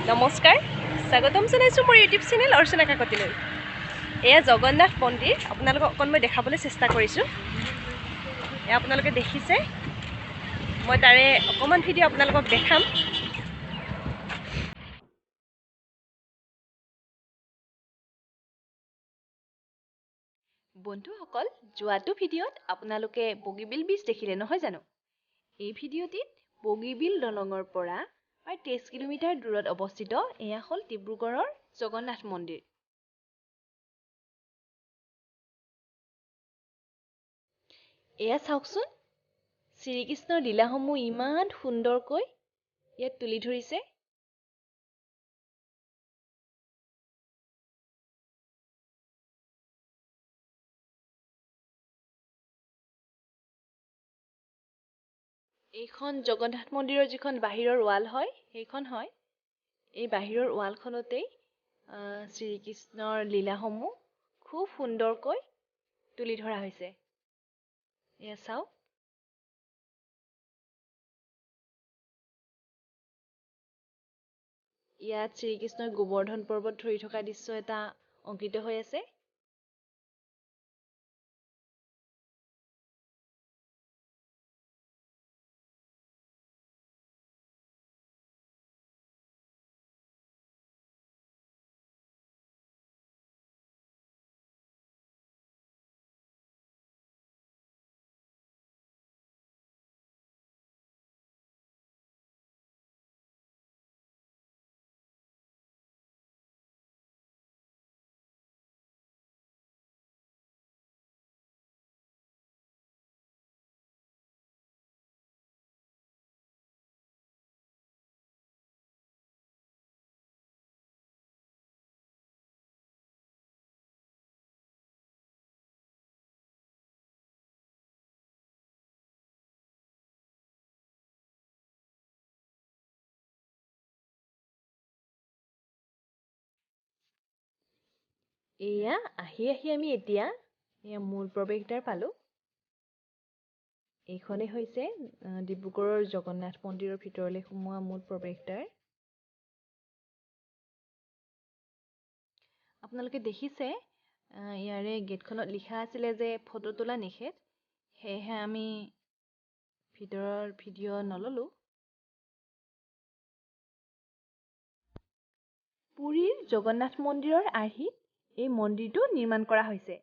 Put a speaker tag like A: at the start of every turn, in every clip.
A: নমস্কাৰ স্বাগতম জনাইছোঁ মোৰ ইউটিউব চেনেল অৰ্চনা কাকতিলৈ। এয়া জগন্নাথ মন্দিৰ আপোনালোকক অকণ মই দেখাবলৈ চেষ্টা কৰিছোঁ। এয়া আপোনালোকে দেখিছে, মই তাৰে অকণমান ভিডিঅ' আপোনালোকক দেখাম। বন্ধুসকল, যোৱাটো ভিডিঅ'ত আপোনালোকে বগীবিল বীচ দেখিলে নহয় জানো? এই ভিডিঅ'টিত বগীবিল দলঙৰ পৰা প্ৰায় 23 কিলোমিটাৰ দূৰত অৱস্থিত এয়া হ'ল ডিব্ৰুগড়ৰ জগন্নাথ মন্দিৰ। এয়া চাওকচোন, শ্ৰীকৃষ্ণৰ লীলাসমূহ ইমান সুন্দৰকৈ ইয়াত তুলি ধৰিছে। এইখন জগন্নাথ মন্দিৰৰ যিখন বাহিৰৰ ৱাল হয়, সেইখন হয়। এই বাহিৰৰ ৱালখনতেই শ্ৰীকৃষ্ণৰ লীলাসমূহ খুব সুন্দৰকৈ তুলি ধৰা হৈছে। এয়া চাওক, ইয়াত শ্ৰীকৃষ্ণই গোবৰ্ধন পৰ্বত ধৰি থকা দৃশ্য এটা অংকিত হৈ আছে। এয়া আহি আমি এতিয়া মূল প্ৰৱেশদ্বাৰ পালোঁ। এইখনেই হৈছে ডিব্ৰুগড়ৰ জগন্নাথ মন্দিৰৰ ভিতৰলৈ সোমোৱা মূল প্ৰৱেশদ্বাৰ। আপোনালোকে দেখিছে, ইয়াৰে গেটখনত লিখা আছিলে যে ফটো তোলা নিষেধ, সেয়েহে আমি ভিতৰৰ ভিডিঅ' নললোঁ। পুৰীৰ জগন্নাথ মন্দিৰৰ আৰ্হিত এই মন্দিৰটো নিৰ্মাণ কৰা হৈছে।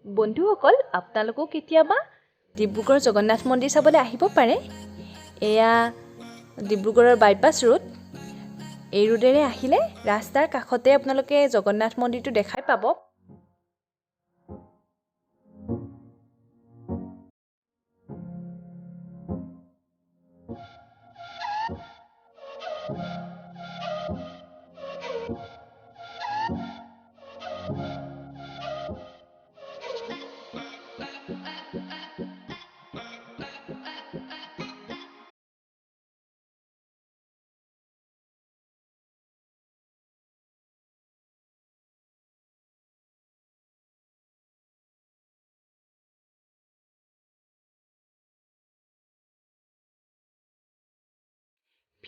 A: বন্ধুসকল, আপোনালোকেও কেতিয়াবা ডিব্ৰুগড় জগন্নাথ মন্দিৰ চাবলৈ আহিব পাৰে। এয়া ডিব্ৰুগড়ৰ বাইপাছ ৰোড। এই ৰোডেৰে আহিলে ৰাস্তাৰ কাষতে আপোনালোকে জগন্নাথ মন্দিৰটো দেখাই পাব।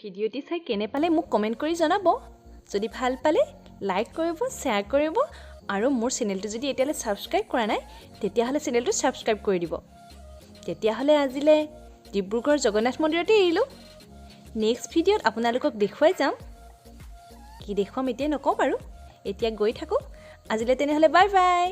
A: ভিডিঅ'টি চাই কেনে পালে মোক কমেণ্ট কৰি জনাব। যদি ভাল পালে লাইক কৰিব, শ্বেয়াৰ কৰিব, আৰু মোৰ চেনেলটো যদি এতিয়ালৈ ছাবস্ক্ৰাইব কৰা নাই তেতিয়াহ'লে চেনেলটো ছাবস্ক্ৰাইব কৰি দিব। তেতিয়াহ'লে আজিলৈ ডিব্ৰুগড় জগন্নাথ মন্দিৰতে এৰিলোঁ। নেক্সট ভিডিঅ'ত আপোনালোকক দেখুৱাই যাম। কি দেখুৱাম এতিয়া নকওঁ বাৰু, এতিয়া গৈ থাকোঁ। আজিলৈ তেনেহ'লে বাই বাই।